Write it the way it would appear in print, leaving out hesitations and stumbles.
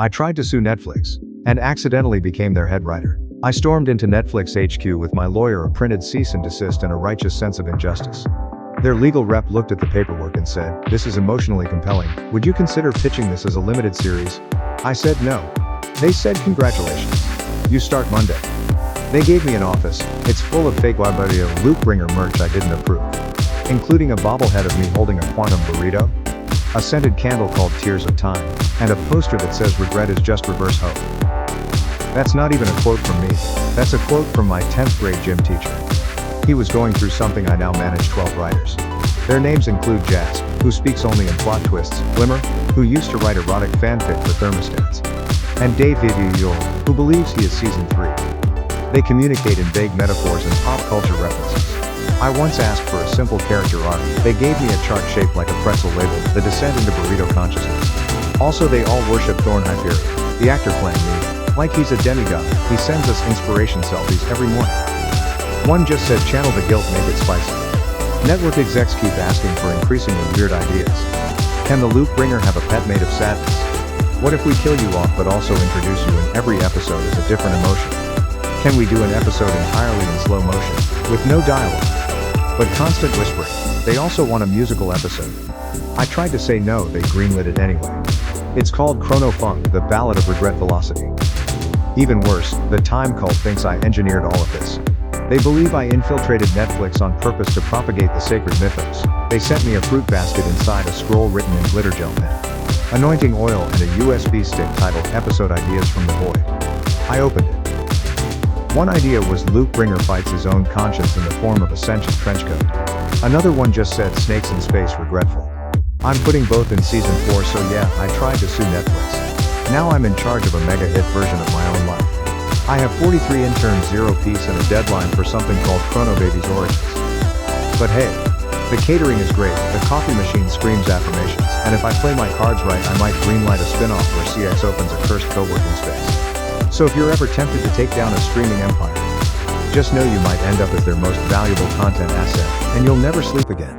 I tried to sue Netflix, and accidentally became their head writer. I stormed into Netflix HQ with my lawyer, a printed cease and desist, and a righteous sense of injustice. Their legal rep looked at the paperwork and said, "This is emotionally compelling. Would you consider pitching this as a limited series?" I said no. They said, "Congratulations. You start Monday." They gave me an office. It's full of fake Loopbringer merch I didn't approve, including a bobblehead of me holding a quantum burrito, a scented candle called Tears of Time, and a poster that says regret is just reverse hope. That's not even a quote from me. That's a quote from my 10th grade gym teacher. He was going through something. I now manage 12 writers. Their names include Jazz, who speaks only in plot twists, Glimmer, who used to write erotic fanfic for thermostats, and Dave Viviol, who believes he is season 3. They communicate in vague metaphors and pop culture references. I once asked for a simple character arc. They gave me a chart shaped like a pretzel labeled The Descent into Burrito Consciousness. Also, they all worship Thorn Hyperion, the actor playing me, like he's a demigod. He sends us inspiration selfies every morning. One just said, "Channel the guilt, make it spicy." Network execs keep asking for increasingly weird ideas. Can the Loopbringer have a pet made of sadness? What if we kill you off but also introduce you in every episode as a different emotion? Can we do an episode entirely in slow motion, with no dialogue, but constant whispering? They also want a musical episode. I tried to say no, they greenlit it anyway. It's called Chrono Funk, the Ballad of Regret Velocity. Even worse, the Time Cult thinks I engineered all of this. They believe I infiltrated Netflix on purpose to propagate the sacred mythos. They sent me a fruit basket inside a scroll written in glitter gel pen, anointing oil, and a USB stick titled Episode Ideas from the Void. I opened it. One idea was Loopbringer fights his own conscience in the form of a sentient trenchcoat. Another one just said snakes in space regretful. I'm putting both in season 4, so yeah, I tried to sue Netflix. Now I'm in charge of a mega hit version of my own life. I have 43 interns, 0 piece, and a deadline for something called Chrono Baby's Origins. But hey, the catering is great, the coffee machine screams affirmations, and if I play my cards right, I might greenlight a spin-off where CX opens a cursed co-working space. So if you're ever tempted to take down a streaming empire, just know you might end up as their most valuable content asset, and you'll never sleep again.